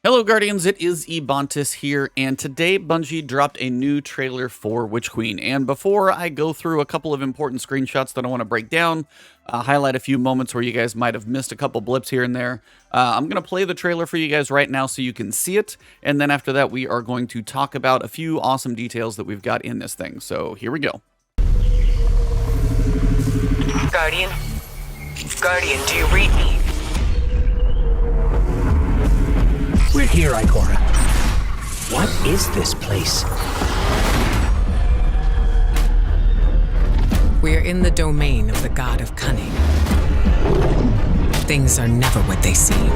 Hello Guardians, it is Ebontis here, and today Bungie dropped a new trailer for Witch Queen. And before I go through a couple of important screenshots that I want to break down, highlight a few moments where you guys might have missed a couple blips here and there, I'm going to play the trailer for you guys right now so you can see it, and then after that we are going to talk about a few awesome details that we've got in this thing. So here we go. Guardian? Guardian, do you read me? We're here, Ikora. What is this place? We're in the domain of the god of cunning. Things are never what they seem.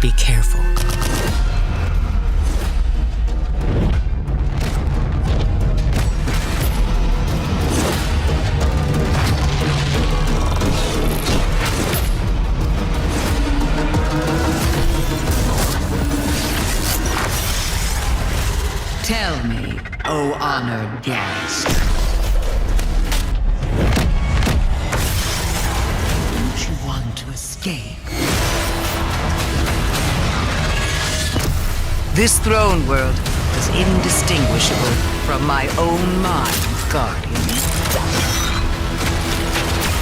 Be careful. Tell me, O honored guest. Don't you want to escape? This throne world is indistinguishable from my own mind, Guardian.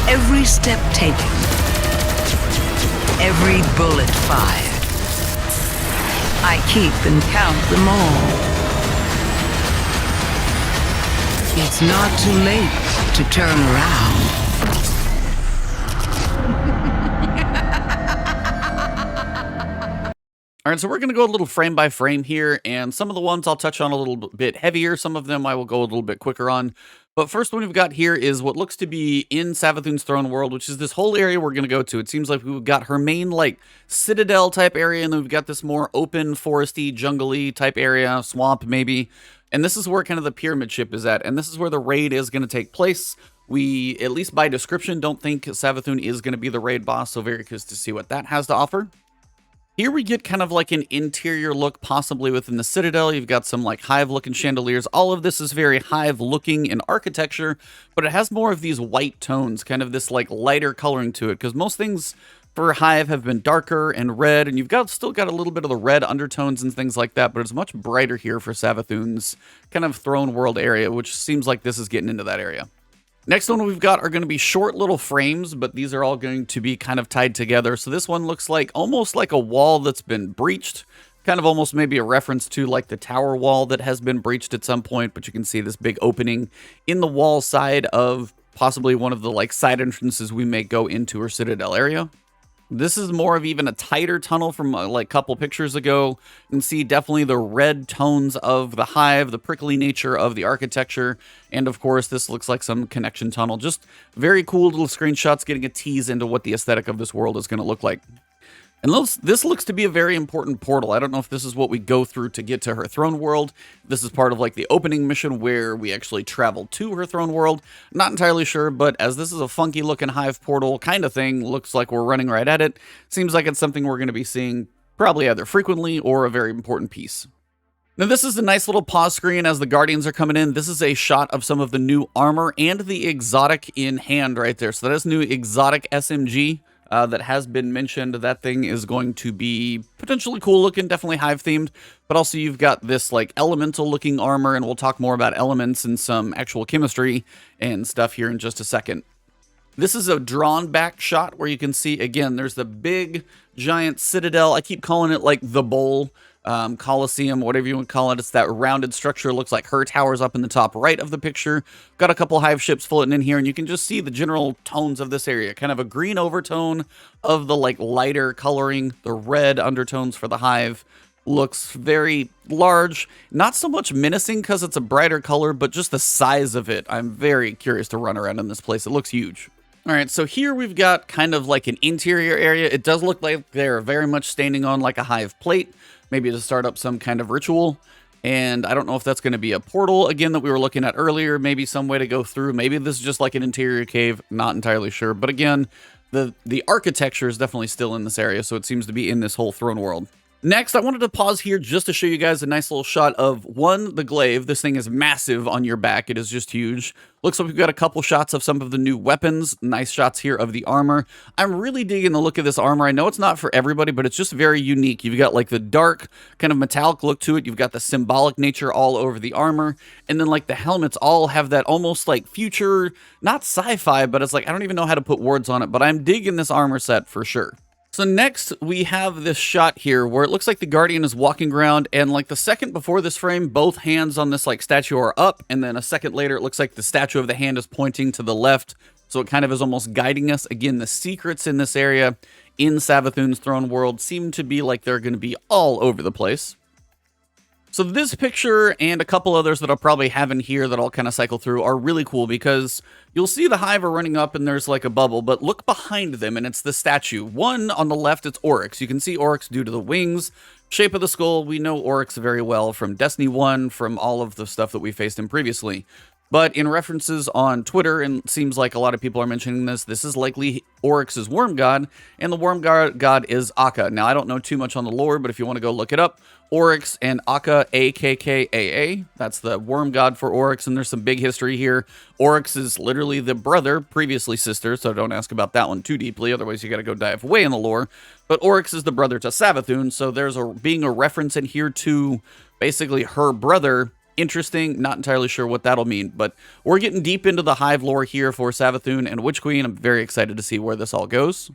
Every step taken, every bullet fired, I keep and count them all. It's not too late to turn around. All right, so we're going to go a little frame by frame here, and some of the ones I'll touch on a little bit heavier, some of them I will go a little bit quicker on. But first one we've got here is what looks to be in Savathun's throne world, which is this whole area we're going to go to. It seems like we've got her main, like, citadel type area, and then we've got this more open, foresty, jungly type area, swamp maybe. And this is where kind of the pyramid ship is at, and this is where the raid is going to take place. We, at least by description, don't think Savathun is going to be the raid boss, so very curious to see what that has to offer. Here we get kind of like an interior look, possibly within the Citadel. You've got some like hive-looking chandeliers. All of this is very hive-looking in architecture, but it has more of these white tones, kind of this like lighter coloring to it, because most things for Hive have been darker and red, and you've still got a little bit of the red undertones and things like that, but it's much brighter here for Savathun's kind of throne world area, which seems like this is getting into that area. Next one we've got are going to be short little frames, but these are all going to be kind of tied together. So this one looks like almost like a wall that's been breached, kind of almost maybe a reference to like the tower wall that has been breached at some point, but you can see this big opening in the wall side of possibly one of the like side entrances we may go into her citadel area. This is more of even a tighter tunnel from like a couple pictures ago. You can see definitely the red tones of the hive, the prickly nature of the architecture, and of course this looks like some connection tunnel. Just very cool little screenshots getting a tease into what the aesthetic of this world is going to look like. And this looks to be a very important portal. I don't know if this is what we go through to get to her throne world. This is part of like the opening mission where we actually travel to her throne world. Not entirely sure, but as this is a funky looking hive portal kind of thing, looks like we're running right at it. Seems like it's something we're going to be seeing probably either frequently or a very important piece. Now this is a nice little pause screen as the Guardians are coming in. This is a shot of some of the new armor and the exotic in hand right there. So that is new exotic SMG. That has been mentioned. That thing is going to be potentially cool looking, definitely hive themed, but also you've got this like elemental looking armor, and we'll talk more about elements and some actual chemistry and stuff here in just a second. This is a drawn back shot where you can see again there's the big giant citadel. I keep calling it like the bowl, Coliseum, whatever you want to call it. It's that rounded structure. It looks like her tower's up in the top right of the picture. Got a couple hive ships floating in here, and you can just see the general tones of this area. Kind of a green overtone of the like lighter coloring, the red undertones for the hive. Looks very large, not so much menacing because it's a brighter color, but just the size of it. I'm very curious to run around in this place. It looks huge. All right, so here we've got kind of like an interior area. It does look like they're very much standing on like a hive plate, maybe to start up some kind of ritual. And I don't know if that's going to be a portal, again, that we were looking at earlier, maybe some way to go through. Maybe this is just like an interior cave, not entirely sure. But again, the architecture is definitely still in this area, so it seems to be in this whole throne world. Next, I wanted to pause here just to show you guys a nice little shot of, one, the glaive. This thing is massive on your back. It is just huge. Looks like we've got a couple shots of some of the new weapons. Nice shots here of the armor. I'm really digging the look of this armor. I know it's not for everybody, but it's just very unique. You've got like the dark kind of metallic look to it. You've got the symbolic nature all over the armor. And then like the helmets all have that almost like future, not sci-fi, but it's like, I don't even know how to put words on it, but I'm digging this armor set for sure. So next, we have this shot here where it looks like the Guardian is walking around, and like the second before this frame, both hands on this like statue are up, and then a second later, it looks like the statue of the hand is pointing to the left, so it kind of is almost guiding us. Again, the secrets in this area in Savathun's throne world seem to be like they're going to be all over the place. So this picture and a couple others that I'll probably have in here that I'll kind of cycle through are really cool because you'll see the Hive are running up and there's like a bubble, but look behind them and it's the statue. One on the left, it's Oryx. You can see Oryx due to the wings, shape of the skull. We know Oryx very well from Destiny 1, from all of the stuff that we faced him previously. But in references on Twitter, and it seems like a lot of people are mentioning this is likely Oryx's worm god, and the worm god is Akka. Now, I don't know too much on the lore, but if you want to go look it up, Oryx and Akka, A-K-K-A-A, that's the worm god for Oryx, and there's some big history here. Oryx is literally the brother, previously sister, so don't ask about that one too deeply, otherwise you got to go dive away in the lore. But Oryx is the brother to Savathun, so there's being a reference in here to basically her brother. Interesting, not entirely sure what that'll mean, but we're getting deep into the Hive lore here for Savathun and Witch Queen. I'm very excited to see where this all goes.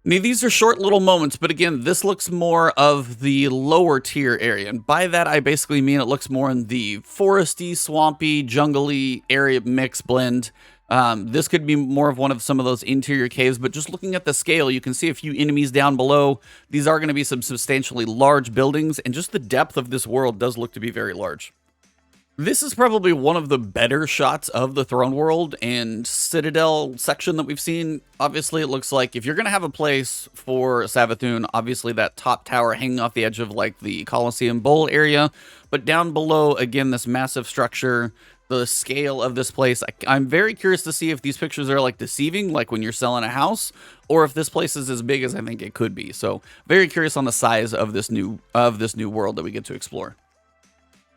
Now, these are short little moments, but again, this looks more of the lower tier area, and by that I basically mean it looks more in the foresty, swampy, jungly area mix blend. This could be more of one of some of those interior caves, but just looking at the scale, you can see a few enemies down below. These are going to be some substantially large buildings, and just the depth of this world does look to be very large. This is probably one of the better shots of the Throne World and Citadel section that we've seen. Obviously, it looks like if you're going to have a place for Savathun, obviously that top tower hanging off the edge of like the Colosseum Bowl area. But down below, again, this massive structure, the scale of this place. I'm very curious to see if these pictures are like deceiving, like when you're selling a house, or if this place is as big as I think it could be. So very curious on the size of this new world that we get to explore.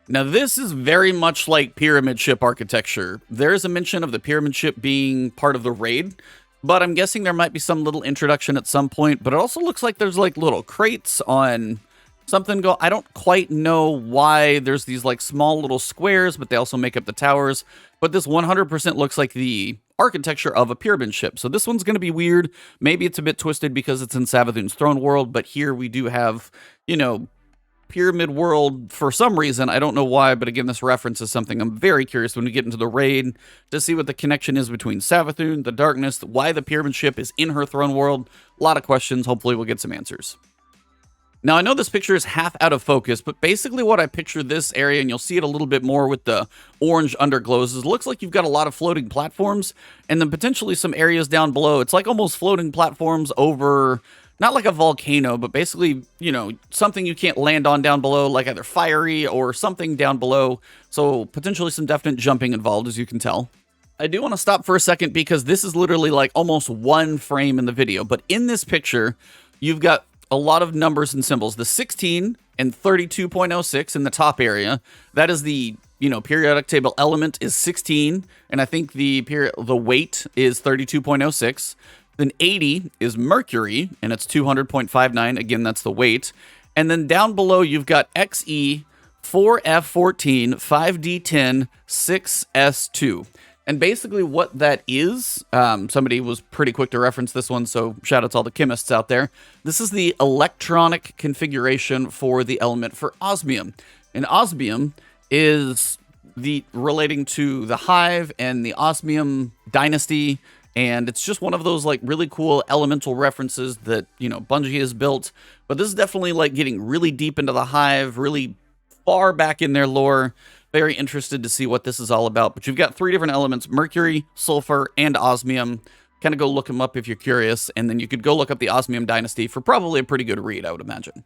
Now, this is very much like pyramid ship architecture. There is a mention of the pyramid ship being part of the raid, but I'm guessing there might be some little introduction at some point, but it also looks like there's like little crates on something I don't quite know why there's these like small little squares, but they also make up the towers. But this 100% looks like the architecture of a pyramid ship. So this one's going to be weird. Maybe it's a bit twisted because it's in Savathun's throne world, but here we do have, you know, pyramid world for some reason. I don't know why, but again, this reference is something I'm very curious when we get into the raid to see what the connection is between Savathun, the darkness, why the pyramid ship is in her throne world. A lot of questions. Hopefully we'll get some answers. Now, I know this picture is half out of focus, but basically what I picture this area, and you'll see it a little bit more with the orange underglows, is it looks like you've got a lot of floating platforms and then potentially some areas down below. It's like almost floating platforms over, not like a volcano, but basically, you know, something you can't land on down below, like either fiery or something down below. So potentially some definite jumping involved, as you can tell. I do want to stop for a second because this is literally like almost one frame in the video, but in this picture, you've got a lot of numbers and symbols. The 16 and 32.06 in the top area, that is the, you know, periodic table element is 16, and I think the weight is 32.06. Then 80 is mercury, and it's 200.59. Again, that's the weight. And then down below, you've got XE, 4F14, 5D10, 6S2. And basically what that is, somebody was pretty quick to reference this one, so shout out to all the chemists out there. This is the electronic configuration for the element for osmium. And osmium is relating to the Hive and the osmium dynasty, and it's just one of those like really cool elemental references that, you know, Bungie has built. But this is definitely like getting really deep into the Hive, really far back in their lore. Very interested to see what this is all about. But you've got three different elements: mercury, sulfur, and osmium. Kind of go look them up if you're curious. And then you could go look up the Osmium Dynasty for probably a pretty good read, I would imagine.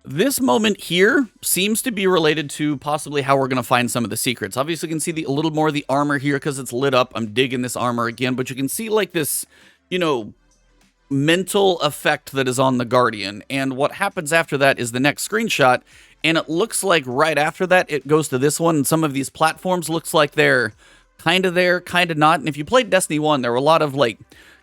This moment here seems to be related to possibly how we're going to find some of the secrets. Obviously, you can see a little more of the armor here because it's lit up. I'm digging this armor again. But you can see like this, you know, mental effect that is on the Guardian. And what happens after that is the next screenshot, and it looks like right after that it goes to this one, and some of these platforms looks like they're kind of there, kind of not. And if you played Destiny 1, there were a lot of like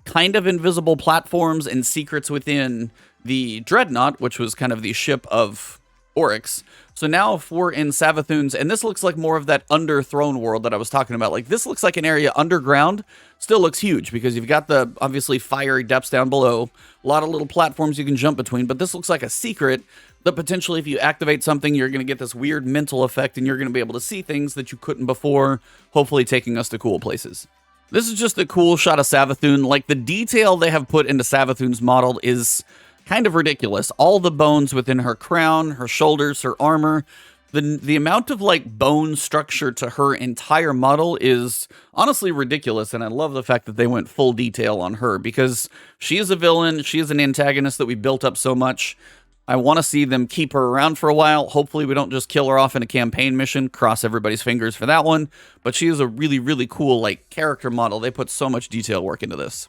kind of invisible platforms and secrets within the Dreadnought, which was kind of the ship of Oryx. So now if we're in Savathun's, and this looks like more of that under throne world that I was talking about, like this looks like an area underground, still looks huge because you've got the obviously fiery depths down below, a lot of little platforms you can jump between, but this looks like a secret that potentially if you activate something, you're going to get this weird mental effect and you're going to be able to see things that you couldn't before, hopefully taking us to cool places. This is just a cool shot of Savathun. Like the detail they have put into Savathun's model is kind of ridiculous. All the bones within her crown, her shoulders, her armor, the amount of like bone structure to her entire model is honestly ridiculous. And I love the fact that they went full detail on her because she is a villain. She is an antagonist that we built up so much. I want to see them keep her around for a while. Hopefully we don't just kill her off in a campaign mission. Cross everybody's fingers for that one. But she is a really, really cool like character model. They put so much detail work into this.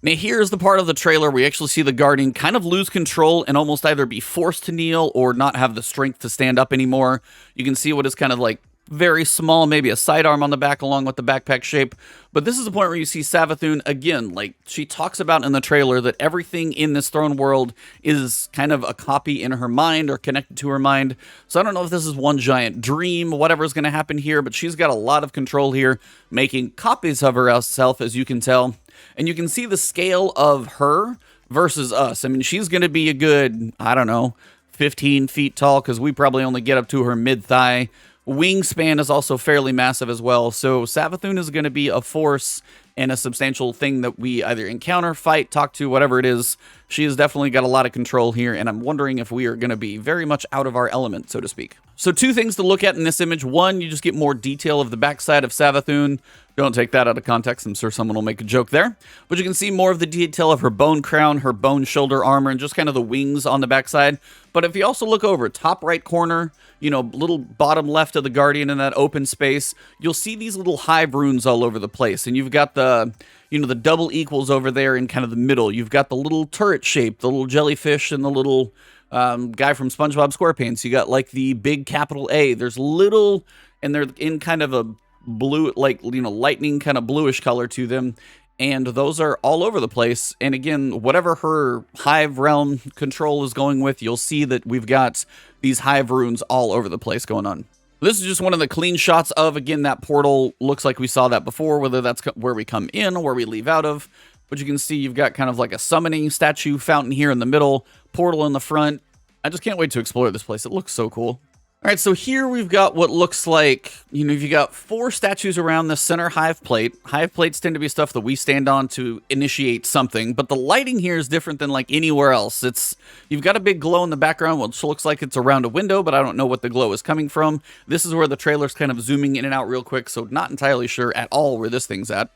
Now here's the part of the trailer where we actually see the Guardian kind of lose control and almost either be forced to kneel or not have the strength to stand up anymore. You can see what is kind of like very small, maybe a sidearm on the back along with the backpack shape. But this is the point where you see Savathun again, like she talks about in the trailer that everything in this throne world is kind of a copy in her mind or connected to her mind. So I don't know if this is one giant dream, whatever's going to happen here, but she's got a lot of control here, making copies of herself, as you can tell. And you can see the scale of her versus us. I mean, she's going to be a good, I don't know, 15 feet tall because we probably only get up to her mid-thigh. Wingspan is also fairly massive as well. So Savathun is going to be a force and a substantial thing that we either encounter, fight, talk to, whatever it is. She has definitely got a lot of control here, and I'm wondering if we are going to be very much out of our element, so to speak. So two things to look at in this image. One, you just get more detail of the backside of Savathun. Don't take that out of context. I'm sure someone will make a joke there. But you can see more of the detail of her bone crown, her bone shoulder armor, and just kind of the wings on the backside. But if you also look over, top right corner, you know, little bottom left of the Guardian in that open space, you'll see these little hive runes all over the place. And you've got the, you know, the double equals over there in kind of the middle. You've got the little turret shape, the little jellyfish, and the little guy from SpongeBob SquarePants. You got like the big capital A. There's little, and they're in kind of a blue, like, you know, lightning kind of bluish color to them. And those are all over the place. And again, whatever her hive realm control is going with, you'll see that we've got these hive runes all over the place going on. This is just one of the clean shots of, again, that portal. Looks like we saw that before, whether that's where we come in or where we leave out of. But you can see you've got kind of like a summoning statue fountain here in the middle, portal in the front. I just can't wait to explore this place. It looks so cool. All right, so here we've got what looks like, you know, you've got 4 statues around the center hive plate. Hive plates tend to be stuff that we stand on to initiate something, but the lighting here is different than like anywhere else. You've got a big glow in the background, which looks like it's around a window, but I don't know what the glow is coming from. This is where the trailer's kind of zooming in and out real quick, so not entirely sure at all where this thing's at.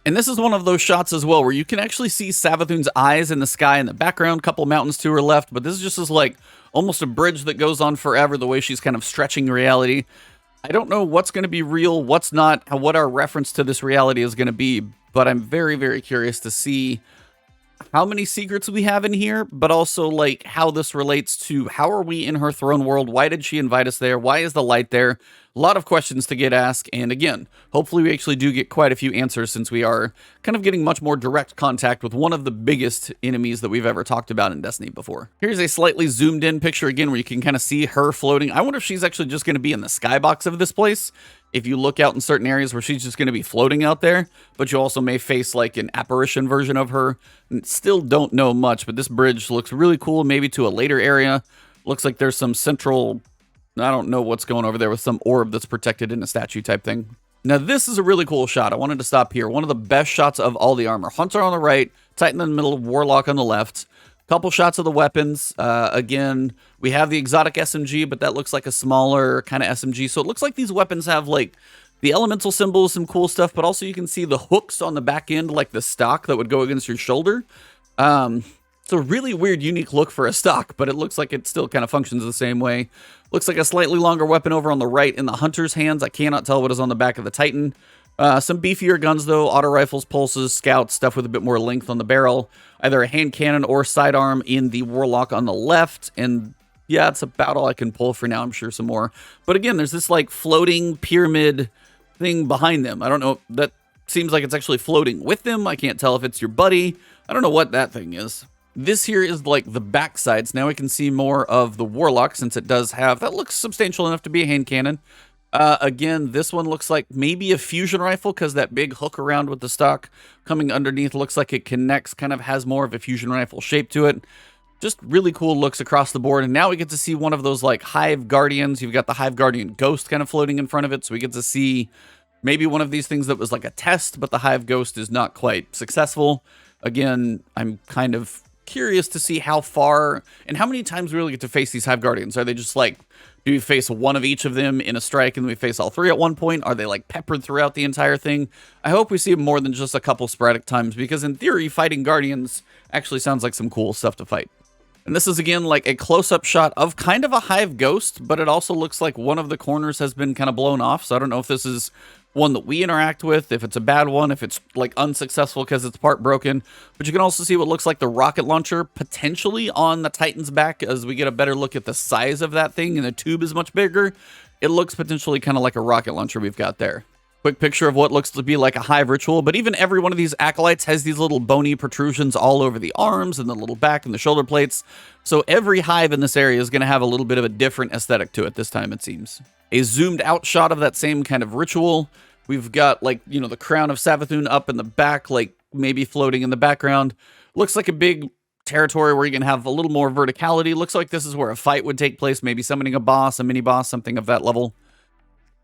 And this is one of those shots as well where you can actually see Savathun's eyes in the sky in the background, couple mountains to her left, but this is just as like almost a bridge that goes on forever, the way she's kind of stretching reality. I don't know what's going to be real, what's not, what our reference to this reality is going to be, but I'm very, very curious to see how many secrets we have in here, but also like how this relates to how are we in her throne world? Why did she invite us there? Why is the light there? A lot of questions to get asked, and again, hopefully we actually do get quite a few answers since we are kind of getting much more direct contact with one of the biggest enemies that we've ever talked about in Destiny before. Here's a slightly zoomed in picture again where you can kind of see her floating. I wonder if she's actually just going to be in the skybox of this place. If you look out in certain areas where she's just going to be floating out there, but you also may face like an apparition version of her. Still don't know much, but this bridge looks really cool, maybe to a later area. Looks like there's some central, I don't know what's going over there with some orb that's protected in a statue type thing. Now this is a really cool shot. I wanted to stop here. One of the best shots of all the armor. Hunter on the right, Titan in the middle, Warlock on the left. Couple shots of the weapons. Again, we have the exotic SMG, but that looks like a smaller kind of SMG. So it looks like these weapons have like the elemental symbols, some cool stuff, but also you can see the hooks on the back end, like the stock that would go against your shoulder. It's a really weird, unique look for a stock, but it looks like it still kind of functions the same way. Looks like a slightly longer weapon over on the right in the Hunter's hands. I cannot tell what is on the back of the Titan. Some beefier guns, though. Auto rifles, pulses, scouts, stuff with a bit more length on the barrel. Either a hand cannon or sidearm in the Warlock on the left. And yeah, it's about all I can pull for now. I'm sure some more. But again, there's this like floating pyramid thing behind them. I don't know. That seems like it's actually floating with them. I can't tell if it's your buddy. I don't know what that thing is. This here is like the backsides. Now we can see more of the Warlock since it does have, that looks substantial enough to be a hand cannon. Again, this one looks like maybe a fusion rifle because that big hook around with the stock coming underneath looks like it connects, kind of has more of a fusion rifle shape to it. Just really cool looks across the board. And now we get to see one of those like Hive Guardians. You've got the Hive Guardian Ghost kind of floating in front of it. So we get to see maybe one of these things that was like a test, but the Hive Ghost is not quite successful. Again, I'm kind of curious to see how far and how many times we really get to face these Hive Guardians. Are they just like, do we face one of each of them in a strike and we face all three at one point? Are they like peppered throughout the entire thing? I hope we see more than just a couple sporadic times because in theory, fighting Guardians actually sounds like some cool stuff to fight. And this is again like a close-up shot of kind of a Hive Ghost, but it also looks like one of the corners has been kind of blown off. So I don't know if this is one that we interact with, if it's a bad one, if it's like unsuccessful because it's part broken. But you can also see what looks like the rocket launcher potentially on the Titan's back as we get a better look at the size of that thing and the tube is much bigger. It looks potentially kind of like a rocket launcher we've got there. Quick picture of what looks to be like a Hive ritual, but even every one of these acolytes has these little bony protrusions all over the arms and the little back and the shoulder plates. So every Hive in this area is going to have a little bit of a different aesthetic to it this time, it seems. A zoomed out shot of that same kind of ritual. We've got like, you know, the crown of Savathun up in the back, like maybe floating in the background. Looks like a big territory where you can have a little more verticality. Looks like this is where a fight would take place, maybe summoning a boss, a mini boss, something of that level.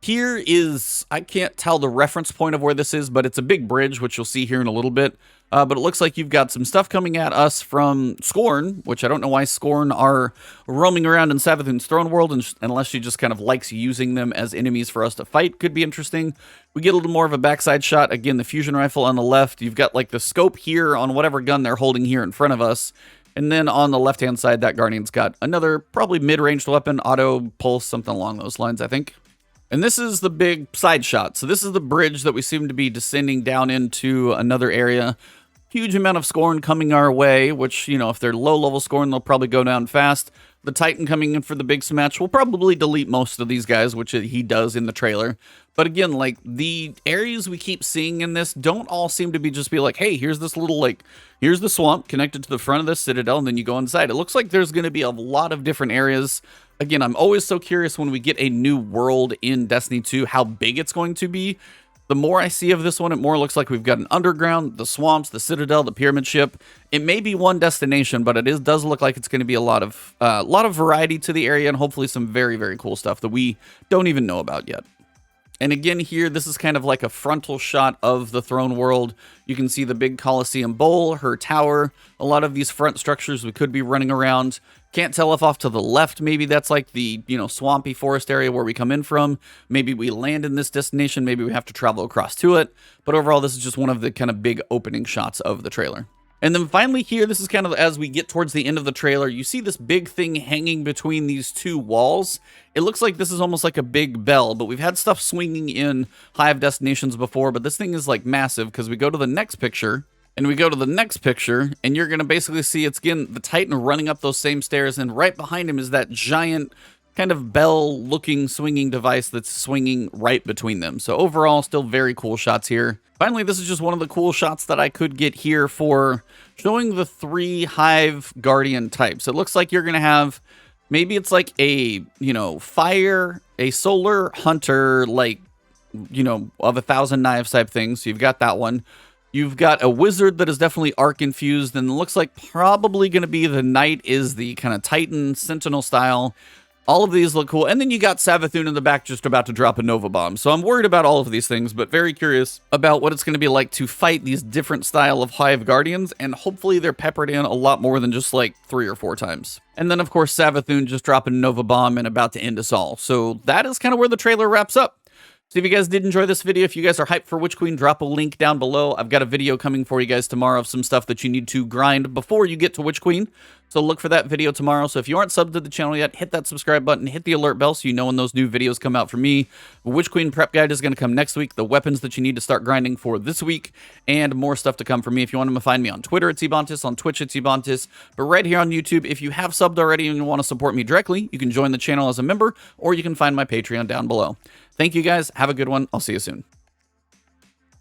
Here is, I can't tell the reference point of where this is, but it's a big bridge, which you'll see here in a little bit. But it looks like you've got some stuff coming at us from Scorn, which I don't know why Scorn are roaming around in Savathun's throne world, unless she just kind of likes using them as enemies for us to fight. Could be interesting. We get a little more of a backside shot. Again, the fusion rifle on the left. You've got like the scope here on whatever gun they're holding here in front of us. And then on the left-hand side, that Guardian's got another probably mid-ranged weapon, auto pulse, something along those lines, I think. And this is the big side shot. So this is the bridge that we seem to be descending down into another area. Huge amount of Scorn coming our way, which, you know, if they're low-level Scorn, they'll probably go down fast. The Titan coming in for the big smash will probably delete most of these guys, which he does in the trailer. But again, like, the areas we keep seeing in this don't all seem to be just be like, hey, here's this little, like, here's the swamp connected to the front of the citadel, and then you go inside. It looks like there's going to be a lot of different areas. Again, I'm always so curious when we get a new world in Destiny 2, how big it's going to be. The more I see of this one, it more looks like we've got an underground, the swamps, the citadel, the pyramid ship. It may be one destination, but it does look like it's going to be a lot of variety to the area and hopefully some very, very cool stuff that we don't even know about yet. And again here, this is kind of like a frontal shot of the throne world. You can see the big Colosseum Bowl, her tower, a lot of these front structures we could be running around. Can't tell if off to the left, maybe that's like the, you know, swampy forest area where we come in from. Maybe we land in this destination, maybe we have to travel across to it. But overall, this is just one of the kind of big opening shots of the trailer. And then finally here, this is kind of as we get towards the end of the trailer, you see this big thing hanging between these two walls. It looks like this is almost like a big bell, but we've had stuff swinging in Hive destinations before, but this thing is like massive because we go to the next picture, and you're going to basically see it's, again, the Titan running up those same stairs, and right behind him is that giant kind of bell-looking swinging device that's swinging right between them. So overall, still very cool shots here. Finally, this is just one of the cool shots that I could get here for showing the 3 Hive Guardian types. It looks like you're going to have, maybe it's like a, you know, fire, a solar hunter, like, you know, of 1,000 knives type thing. So you've got that one. You've got a wizard that is definitely arc infused, and looks like probably going to be the knight is the kind of Titan Sentinel style. All of these look cool. And then you got Savathun in the back just about to drop a Nova Bomb. So I'm worried about all of these things, but very curious about what it's going to be like to fight these different style of Hive Guardians. And hopefully they're peppered in a lot more than just like 3 or 4 times. And then, of course, Savathun just dropping a Nova Bomb and about to end us all. So that is kind of where the trailer wraps up. So if you guys did enjoy this video, if you guys are hyped for Witch Queen, drop a link down below. I've got a video coming for you guys tomorrow of some stuff that you need to grind before you get to Witch Queen. So look for that video tomorrow. So if you aren't subbed to the channel yet, hit that subscribe button, hit the alert bell so you know when those new videos come out from me. Witch Queen prep guide is going to come next week, the weapons that you need to start grinding for this week, and more stuff to come from me. If you want to find me on Twitter, it's Ebontis, on Twitch, it's Ebontis, but right here on YouTube, if you have subbed already and you want to support me directly, you can join the channel as a member, or you can find my Patreon down below. Thank you guys. Have a good one. I'll see you soon.